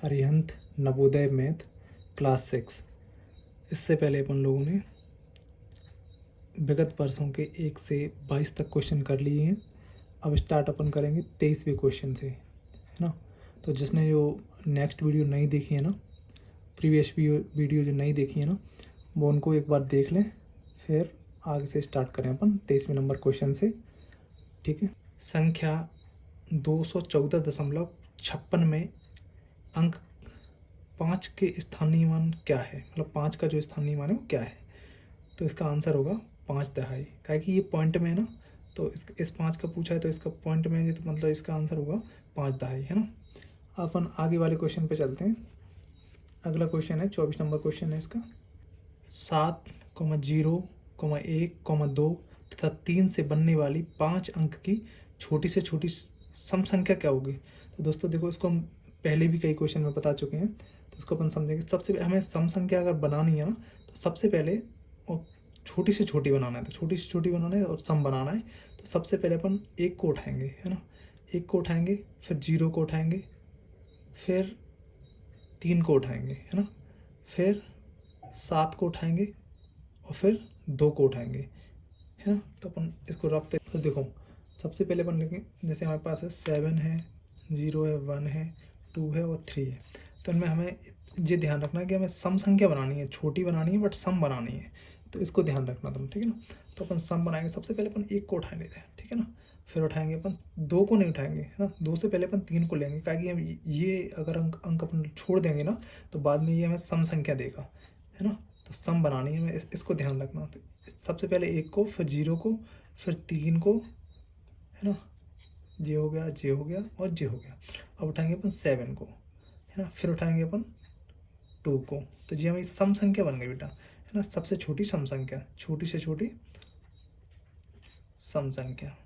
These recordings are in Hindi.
Arihant Navodaya math class 6। इससे पहले अपन लोगों ने विगत वर्षों के 1 से 22 तक क्वेश्चन कर लिए हैं। अब स्टार्ट अपन करेंगे 23वें क्वेश्चन से, है ना। तो जिसने जो नेक्स्ट वीडियो नहीं देखी है ना, प्रीवियस वीडियो जो नहीं देखी है ना, वो उनको एक बार देख लें, फिर आगे से स्टार्ट करें अपन 23वें नंबर क्वेश्चन से। ठीक है। संख्या 214.56 में अंक 5 के स्थानीय मान क्या है, मतलब 5 का जो स्थानीय मान है वो क्या है। तो इसका आंसर होगा 5/2। क्या कि ये पॉइंट में है ना, तो इस 5 का पूछा है तो इसका पॉइंट में है, तो मतलब इसका आंसर होगा 5/2, है ना। अपन आगे वाले क्वेश्चन पे चलते हैं। अगला क्वेश्चन है 24 नंबर क्वेश्चन है इसका। 7, 0, 1, 2 तथा 3 से बनने वाली 5 अंक की छोटी से छोटी सम संख्या क्या होगी। तो दोस्तों देखो, इसको हम पहले भी कई क्वेश्चन में बता चुके हैं, तो इसको अपन समझेंगे। सबसे हमें सम संख्या अगर बनानी है ना, तो सबसे पहले और छोटी से छोटी बनाना है, तो छोटी से छोटी बनाना है और सम बनाना है। तो सबसे पहले अपन 1 को उठाएंगे, है ना। 1 को उठाएंगे, फिर 0 को उठाएंगे, फिर 3 को उठाएंगे, है ना, फिर 7 को उठाएंगे और फिर 2 को उठाएंगे, है ना। तो अपन इसको रफ पे तो देखो, सबसे पहले अपन लिखेंगे, जैसे हमारे पास है 7 है, 0 है, 1 है, 2 है और 3 है। तो इनमें हमें ये ध्यान रखना है कि हमें सम संख्या बनानी है, छोटी बनानी है बट सम बनानी है। तो इसको ध्यान रखना तुम, ठीक है ना। तो अपन सम बनाएंगे। सबसे पहले अपन 1 को उठा लेते हैं, ठीक है ना। फिर उठाएंगे अपन 2 को नहीं उठाएंगे, है ना। 2 से पहले अपन 3 को लेंगे, ताकि हम ये अगर अंक अपन छोड़ देंगे ना, तो बाद में ये हमें सम संख्या देगा, है ना। तो सम बनानी है, हमें इसको ध्यान रखना। तो सबसे पहले 1 को, फिर 0 को, फिर 3 को, है ना। जे हो गया, जे हो गया और जे हो गया। अब उठाएंगे अपन 7 को, है ना। फिर उठाएंगे अपन 2 को। तो जी हमारी सम संख्या बन गई बेटा, है ना। सबसे छोटी सम संख्या, छोटी से छोटी सम संख्या,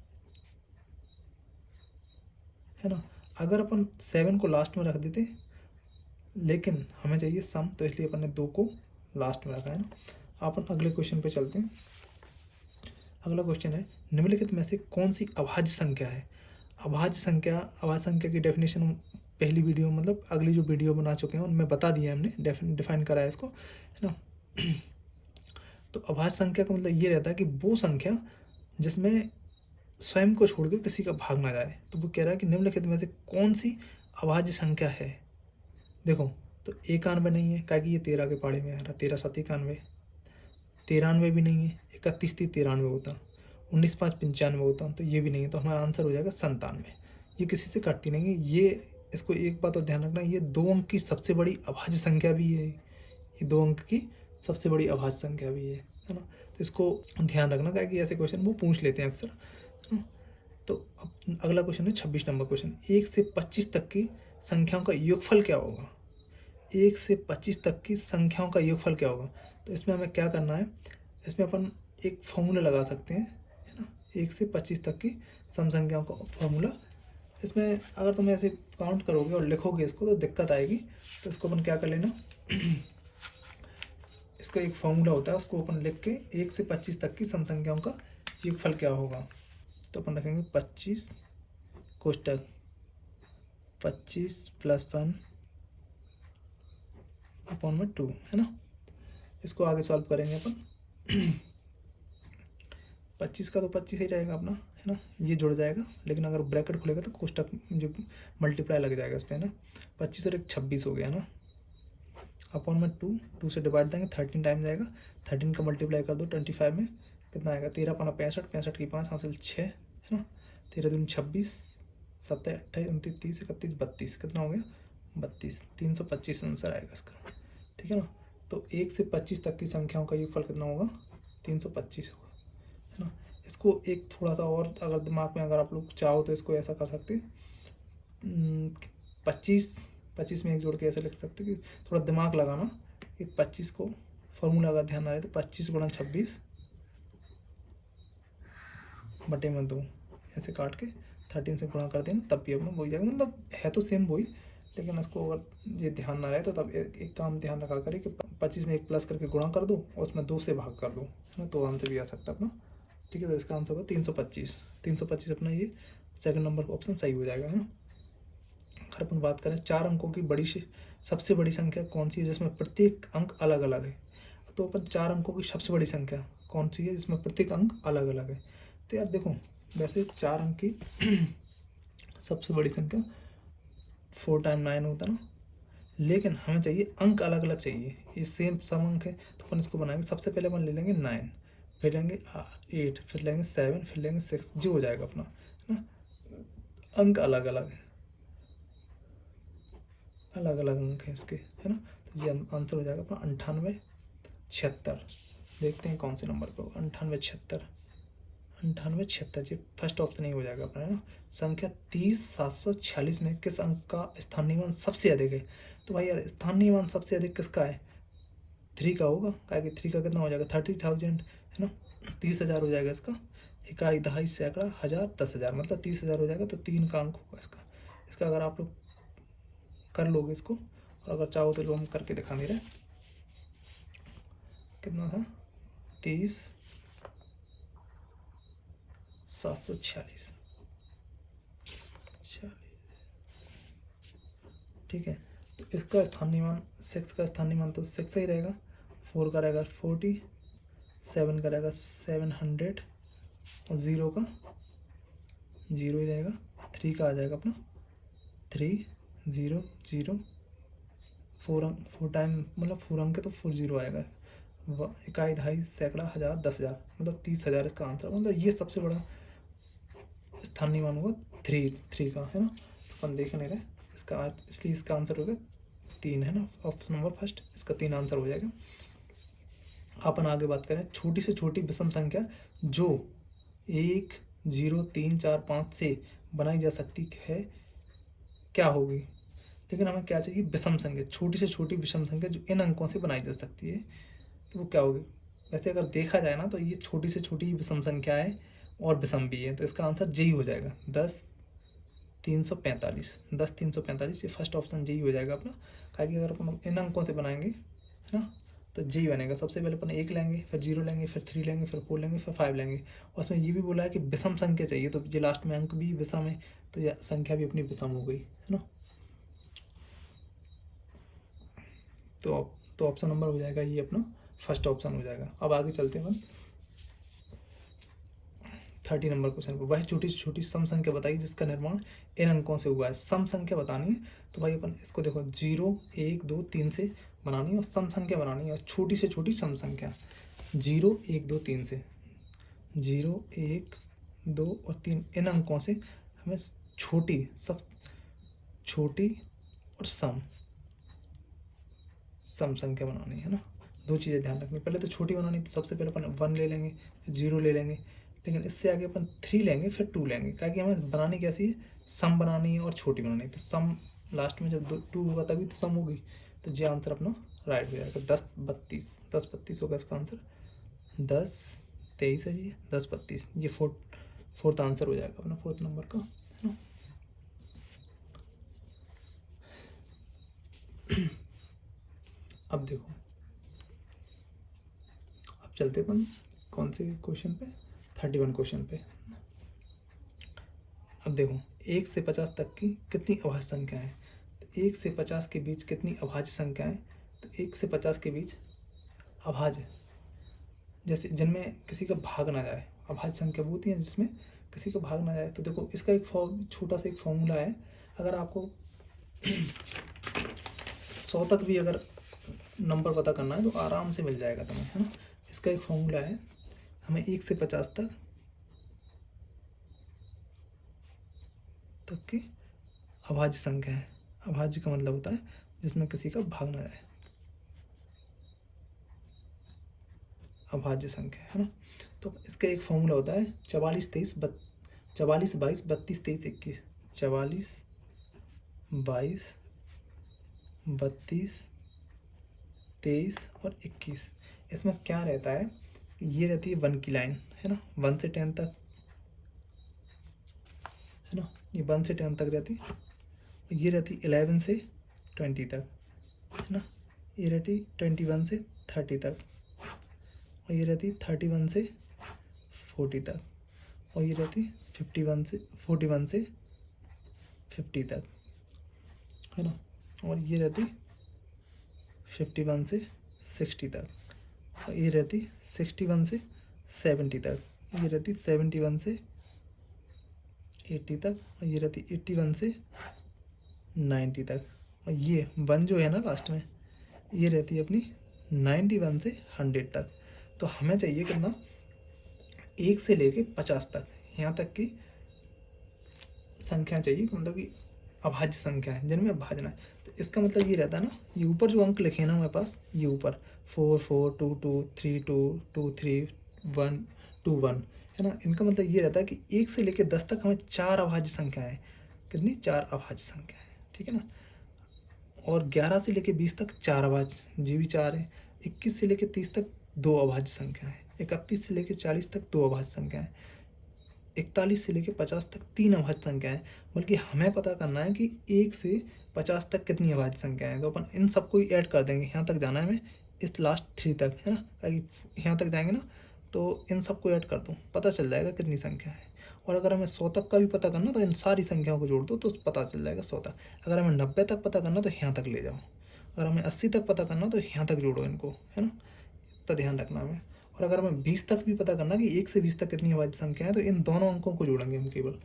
है ना। अगर अपन 7 को लास्ट में रख देते, लेकिन हमें चाहिए सम, तो इसलिए अपन ने 2 को लास्ट में रखा, है ना। अपन अगले क्वेश्चन पे चलते हैं। अगला क्वेश्चन है, निम्नलिखित में से कौन सी अभाज्य संख्या है। अभाज्य संख्या की डेफिनेशन पहली वीडियो, मतलब अगली जो वीडियो बना चुके हैं उनमें बता दिया हमने, डिफाइन करा है इसको, है ना। तो अभाज्य संख्या का मतलब ये रहता है कि वो संख्या जिसमें स्वयं को छोड़ के किसी का भाग ना जाए। तो वो कह रहा है कि निम्नलिखित में से कौन सी अभाज्य संख्या है। देखो, तो 91 नहीं है, क्या कि ये 13 के पाड़े में आ रहा, 13 7 91। 93 भी नहीं है, 31 3 93 होता, 19 5 95 होता, तो ये भी नहीं है। तो हमारा आंसर हो जाएगा 97। ये किसी से कटती नहीं है। ये इसको एक बात और ध्यान रखना, ये 2 अंक की सबसे बड़ी अभाज्य संख्या भी है। ये 2 अंक की सबसे बड़ी अभाज्य संख्या भी है ना। तो इसको ध्यान रखना, क्या कि ऐसे क्वेश्चन वो पूछ लेते हैं अक्सर, है ना। तो अब अगला क्वेश्चन है 26 नंबर क्वेश्चन। 1 से 25 तक की संख्याओं का योगफल क्या होगा। 1 से 25 तक की संख्याओं का योगफल क्या होगा। तो इसमें हमें क्या करना है, इसमें अपन एक फॉर्मूला लगा सकते हैं, है ना। 1 से 25 तक की सम संख्याओं का फॉर्मूला। इसमें अगर तुम ऐसे काउंट करोगे और लिखोगे इसको तो दिक्कत आएगी। तो इसको अपन क्या कर लेना, इसका एक फॉर्मूला होता है, उसको अपन लिख के 1 से 25 तक की सम संख्याओं का योगफल क्या होगा। तो अपन रखेंगे 25 कोष्टक 25 + 1 अपॉन में 2, है ना। इसको आगे सॉल्व करेंगे अपन। 25 का तो 25 ही रहेगा अपना, है ना। ये जुड़ जाएगा, लेकिन अगर ब्रैकेट खुलेगा तो कोष्टक जो मल्टीप्लाई लग जाएगा इस पर, है ना। 25 और 1 26 हो गया ना, अपॉन में 2 से डिवाइड देंगे, 13 टाइम जाएगा। 13 का मल्टीप्लाई कर दो 25 में, कितना आएगा, 13 × 5 = 65 की 5 हासिल 6, है ना। 13 दूनी 26, 7 28 29 30 31 32, कितना हो गया 32। 325 आंसर आएगा इसका, ठीक है ना। तो 1 से 25 तक की संख्याओं का योगफल कितना होगा, 325 होगा, है ना। इसको एक थोड़ा सा और अगर दिमाग में अगर आप लोग चाहो तो इसको ऐसा कर सकते, 25 में 1 जोड़ के ऐसे लिख सकते कि थोड़ा दिमाग लगाना कि 25 को फॉर्मूला अगर ध्यान आ रहा है तो 25 × 26 बटे में 2 ऐसे काट के 13 से गुणा कर देना, तब भी अपना वही जाएगा। मतलब है तो सेम वही, लेकिन इसको अगर ये ध्यान ना रहे तो तब एक काम ध्यान रखा करें कि 25 में 1 प्लस करके गुणा कर दो और उसमें 2 से भाग कर दो, है ना। तो आंसर भी आ सकता है अपना, ठीक है। तो इसका आंसर होगा 325। 325 अपना ये सेकंड नंबर का ऑप्शन सही हो जाएगा, है ना। अगर अपन बात करें 4 अंकों की सबसे बड़ी संख्या कौन सी है जिसमें प्रत्येक अंक अलग अलग है, तो अपन 4 अंकों की सबसे बड़ी संख्या कौन सी है जिसमें प्रत्येक अंक अलग अलग है। तो यार देखो, वैसे 4 अंक की सबसे बड़ी संख्या 4 टाइम 9 होता है ना, लेकिन हमें चाहिए अंक अलग अलग चाहिए। ये सेम सम अंक है तो अपन इसको बनाएंगे। सबसे पहले अपन ले लेंगे 9, फिर लेंगे 8, फिर लेंगे 7, फिर लेंगे 6, जो हो जाएगा अपना, है ना। अंक अलग अलग है, अलग अलग अंक है इसके, है ना। तो ये आंसर हो जाएगा अपना 98 76। देखते हैं कौन से नंबर पर होगा। 98 76, 98 76, ये फर्स्ट ऑप्शन ही हो जाएगा अपना, है ना। संख्या 30 746 में किस अंक का स्थानीय मान सबसे अधिक है? तो भाई यार स्थानीय मान सबसे अधिक किसका है? 3 का होगा, क्या कि 3 का कितना हो जाएगा? 30,000, है ना। 30,000 हो जाएगा इसका। इकाई, दहाई, सैकड़ा, हज़ार, 10,000, मतलब 30,000 हो जाएगा। तो 3 का अंक होगा इसका। इसका अगर आप लोग कर लोगे इसको, और अगर चाहो तो लो हम करके दिखा दे रहे। कितना था? 30 746, ठीक है। तो इसका स्थानीय मान 6 का स्थानीय मान तो 6 ही रहेगा। 4 का रहेगा 40, 7 का रहेगा 700, और 0 का 0 ही रहेगा। 3 का आ जाएगा अपना 3 0 0, 4 टाइम मतलब 4 अंक है तो 40 आएगा। इकाई, दहाई, सैकड़ा, हज़ार, 10,000, मतलब 30,000 इसका आंसर। मतलब ये सबसे बड़ा स्थानीय मान होगा 3 का, है ना। तो अपन देख नहीं रहे इसका, इसलिए इसका आंसर होगा 3, है ना। ऑप्शन नंबर फर्स्ट, इसका 3 आंसर हो जाएगा। अपन आगे बात करें, छोटी से छोटी विषम संख्या जो 1 0 3 4 5 से बनाई जा सकती है क्या होगी? लेकिन हमें क्या चाहिए? विषम संख्या, छोटी से छोटी विषम संख्या जो इन अंकों से बनाई जा सकती है, तो वो क्या होगी? वैसे अगर देखा जाए ना तो ये छोटी से छोटी विषम संख्या है और विषम भी है, तो इसका आंसर जी हो जाएगा 10 345। 10 345, ये फर्स्ट ऑप्शन जी हो जाएगा अपना। क्योंकि अगर अपन इन अंकों से बनाएंगे, है ना, तो जी बनेगा। सबसे पहले अपन 1 लेंगे, फिर 0 लेंगे, फिर 3 लेंगे, फिर 4 लेंगे, फिर 5 लेंगे। और उसमें ये भी बोला है कि विषम संख्या चाहिए, तो ये लास्ट में अंक भी विषम है, तो ये संख्या भी अपनी विषम हो गई, है ना। तो ऑप्शन नंबर हो जाएगा ये अपना फर्स्ट ऑप्शन हो जाएगा। अब आगे चलते हैं अपन 30 नंबर क्वेश्चन पर। वह छोटी से छोटी सम संख्या बताइए जिसका निर्माण इन अंकों से हुआ है। सम संख्या बतानी है, तो भाई अपन इसको देखो 0 1 2 3 से बनानी है और सम संख्या बनानी है, और छोटी से छोटी सम संख्या 0 1 2 3 से, 0 1 2 और 3 इन अंकों से हमें छोटी और सम संख्या बनानी है ना। 2 चीज़ें ध्यान रखनी, पहले तो छोटी बनानी, तो सबसे पहले अपन 1 ले लेंगे, 0 ले लेंगे, लेकिन इससे आगे अपन 3 लेंगे, फिर 2 लेंगे, क्योंकि हमें बनानी कैसी है? सम बनानी है और छोटी बनानी है। तो सम लास्ट में जब 2 होगा तभी तो सम होगी, तो ये आंसर अपना राइट हो जाएगा। 10 32 होगा इसका आंसर। 10 23 है जी, 10 32, ये फोर्थ आंसर हो जाएगा अपना, फोर्थ नंबर का, है ना। अब देखो, अब चलते अपन कौन से क्वेश्चन पे? 31 क्वेश्चन पे। अब देखो, 1 से 50 तक की कितनी अभाज्य संख्या है? तो 1 से 50 के बीच कितनी अभाज्य संख्या है? तो 1 से 50 के बीच अभाज्य, जैसे जिनमें किसी का भाग ना जाए, अभाज्य संख्या वो होती है जिसमें किसी का भाग ना जाए। तो देखो इसका एक छोटा सा एक फॉर्मूला है। अगर आपको 100 तक भी अगर नंबर पता करना है तो आराम से मिल जाएगा तुम्हें, है ना। इसका एक फॉर्मूला है, हमें 1 से 50 तक की अभाज्य संख्या है। अभाज्य का मतलब होता है जिसमें किसी का भाग ना जाए, अभाज्य संख्या, है ना। तो इसका एक फॉर्मूला होता है 44 22 32 23 21। 44 22 32 23 और 21। इसमें क्या रहता है? ये रहती है 1 की लाइन, है ना, 1 से 10 तक, है ना। ये 1 से 10 तक रहती है। ये रहती 11 से 20 तक, है ना। ये रहती 21 से 30 तक, और ये रहती 31 से 40 तक, और ये रहती 41 से 50 तक। है ना। और ये रहती 51 से 60 तक, और ये रहती 61 से 70 तक, ये रहती 71 से 80 तक, और ये रहती 81 से 90 तक, और ये 1 जो है ना लास्ट में, ये रहती है अपनी 91 से 100 तक। तो हमें चाहिए कितना, 1 से लेके 50 तक, यहाँ तक की संख्या चाहिए, मतलब कि अभाज्य संख्या है जिनमें भाजना है। तो इसका मतलब ये रहता है ना, ये ऊपर जो अंक लिखे हैं ना हमारे पास, ये ऊपर 4 4 2 2 3 2 2 3 1 2 1 है ना, इनका मतलब ये रहता है कि 1 से लेकर 10 तक हमें 4 अभाज्य संख्याएं, कितनी, 4 अभाज्य संख्याएं, ठीक है ना। और 11 से लेकर 20 तक 4 अभाज्य, जी भी 4 है। 21 से लेकर 30 तक 2 अभाज्य संख्याएं, 31 से लेकर 40 तक 2 अभाज्य संख्याएं, 41 से लेकर 50 तक 3 अभाज्य संख्याएं। बल्कि हमें पता करना है कि 1 से 50 तक कितनी अभाज्य संख्याएं हैं, तो अपन इन सबको ही ऐड कर देंगे। यहाँ तक जाना है हमें, इस लास्ट 3 तक, है ना, ताकि यहाँ तक जाएंगे ना तो इन सबको ऐड कर दूँ, पता चल जाएगा कितनी संख्या है। और अगर हमें 100 तक का भी पता करना तो इन सारी संख्याओं को जोड़ दो तो पता चल जाएगा 100 तक। अगर हमें 90 तक पता करना तो यहाँ तक ले जाओ, अगर हमें 80 तक पता करना तो यहाँ तक जोड़ो इनको, है ना, तो ध्यान रखना हमें। और अगर हमें 20 तक भी पता करना कि 1 से 20 तक कितनी अभाज्य संख्या है तो इन दोनों अंकों को जोड़ेंगे हम केवल।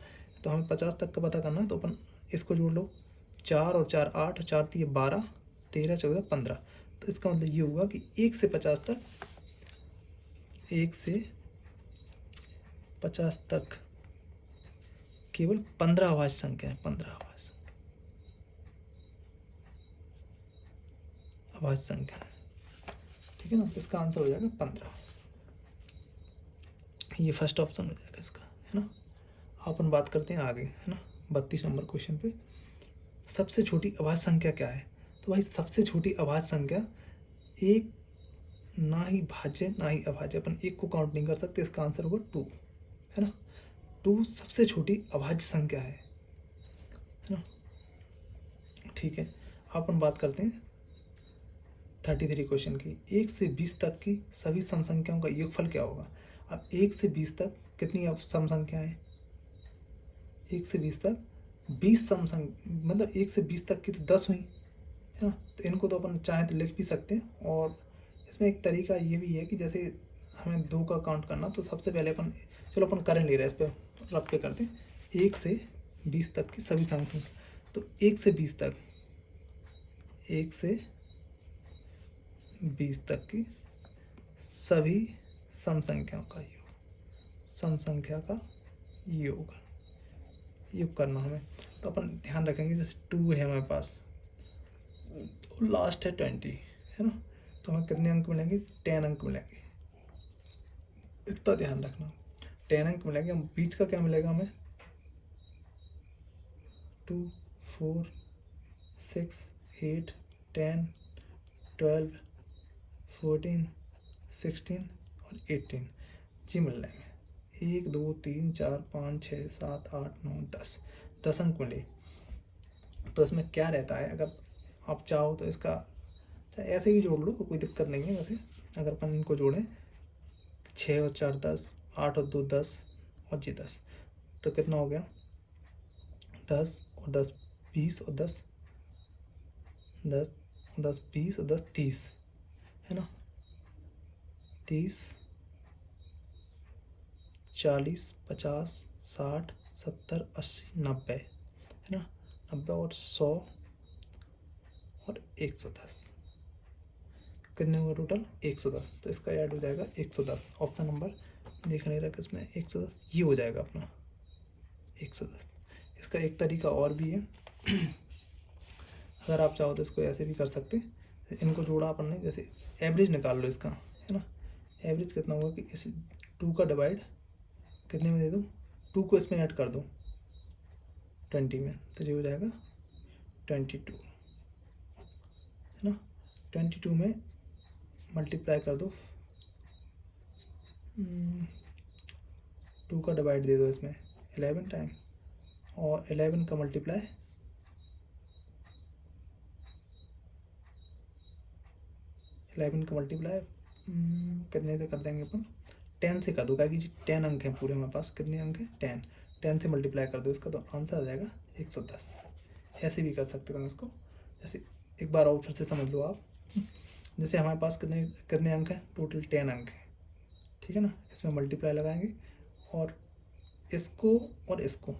तो हमें 50 तक का पता करना है तो अपन इसको जोड़ लो, 4 और 4 8 और 4 3 12 13 14 15। तो इसका मतलब ये होगा कि 1 से 50 तक, 1 से 50 तक केवल 15 अभाज्य संख्या है, 15 अभाज्य संख्या है, ठीक है ना। तो इसका आंसर हो जाएगा 15, ये फर्स्ट ऑप्शन हो जाएगा इसका, है ना। अपन बात करते हैं आगे, है ना, 32 नंबर क्वेश्चन पे। सबसे छोटी अभाज्य संख्या क्या है? तो भाई सबसे छोटी अभाज्य संख्या एक, ना ही भाज्य ना ही अभाज्य, अपन एक को काउंट नहीं कर सकते, इसका आंसर होगा 2, है ना। 2 सबसे छोटी अभाज्य संख्या है ना, ठीक है। अपन बात करते हैं 33 क्वेश्चन की। 1 से 20 तक की सभी सम संख्याओं का योगफल क्या होगा? अब 1 से 20 तक कितनी सम संख्याएं? 1 से 20 तक 20 सम संख्या, मतलब 1 से 20 तक की तो 10 हुई, है ना। तो इनको तो अपन चाहें तो लिख भी सकते हैं। और इसमें एक तरीका ये भी है कि जैसे हमें 2 का काउंट करना, तो सबसे पहले अपन, चलो अपन कर नहीं रहे, इस पर रफ पे करते हैं। 1 से 20 तक की सभी सम संख्या, तो 1 से 20 तक, 1 से 20 तक की सभी सम संख्याओं का योग, सम संख्या का योग करना हमें। तो अपन ध्यान रखेंगे जैसे 2 है हमारे पास, लास्ट है 20, है ना, तो हमें कितने अंक मिलेंगे? 10 अंक मिलेंगे, इतना ध्यान रखना, 10 अंक मिलेंगे। हम बीच का क्या मिलेगा हमें? 2 4 6 8 10 12 14 16 और 18 जी मिल रहे हैं। 1 2 3 4 5 6 7 8 9 10 अंक मिले। तो इसमें क्या रहता है, अगर आप चाहो तो इसका ऐसे ही जोड़ लो, कोई दिक्कत नहीं है। वैसे अगर अपन इनको जोड़ें, 6 और 4 10, 8 और 2 10 और जी 10, तो कितना हो गया? 10 और 10 20 और 10 10 और 10 20 और 10 30, है ना। 30 40 50 60 70 80 90, है ना। 90 और 100 और 110, कितने हुए टोटल? 110। तो इसका ऐड हो जाएगा 110। ऑप्शन नंबर देख नहीं रहा किसमें, 110 ये हो जाएगा अपना 110। इसका एक तरीका और भी है, अगर आप चाहो तो इसको ऐसे भी कर सकते हैं। इनको जोड़ा अपन ने, जैसे एवरेज निकाल लो इसका, है ना। एवरेज कितना होगा कि इस 2 का डिवाइड कितने में दे दो, 2 को इसमें ऐड कर दो 20 में, तो ये हो जाएगा 22, है ना। 22 में मल्टीप्लाई कर दो, 2 का डिवाइड दे दो इसमें 11 टाइम, और 11 का मल्टीप्लाई 11 का मल्टीप्लाई कितने से कर देंगे अपन? 10 से कर दो, क्योंकि 10 अंक हैं पूरे हमारे पास। कितने अंक हैं? 10। 10 से मल्टीप्लाई कर दो इसका, तो आंसर आ जाएगा 110। ऐसे भी कर सकते हो इसको। जैसे एक बार और फिर से समझ लो आप। जैसे हमारे पास कितने कितने अंक हैं, टोटल 10 अंक हैं, ठीक है ना। इसमें मल्टीप्लाई लगाएंगे और इसको और इसको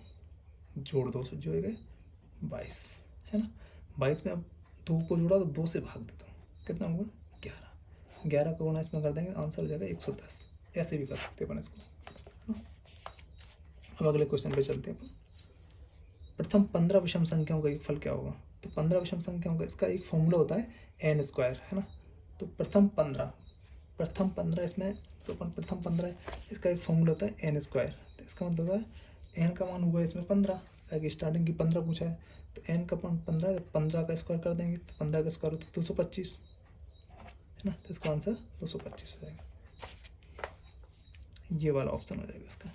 जोड़ दो, जो हो गए 22, है ना। 22 में अब 2 को जोड़ा तो 2 से भाग देता हूँ, कितना होगा 11। 11 का गुणा इसमें कर देंगे, आंसर हो जाएगा 110। ऐसे भी कर सकते हैं अपन इसको। अब अगले क्वेश्चन पे चलते हैं अपन। प्रथम 15 विषम संख्याओं का एक फल क्या होगा। तो 15 विषम संख्याओं का इसका एक फॉर्मूला होता है n स्क्वायर, है ना। तो प्रथम 15 इसमें, तो अपन प्रथम 15 इसका एक फॉर्मूला होता है n स्क्वायर। तो इसका मतलब है n का मान हुआ इसमें 15, ताकि स्टार्टिंग की 15 पूछा है। तो n का मान 15, 15 का स्क्वायर कर देंगे तो 15 का स्क्वायर होता है 225, है ना। तो इसका आंसर 225 हो जाएगा, ये वाला ऑप्शन हो जाएगा इसका।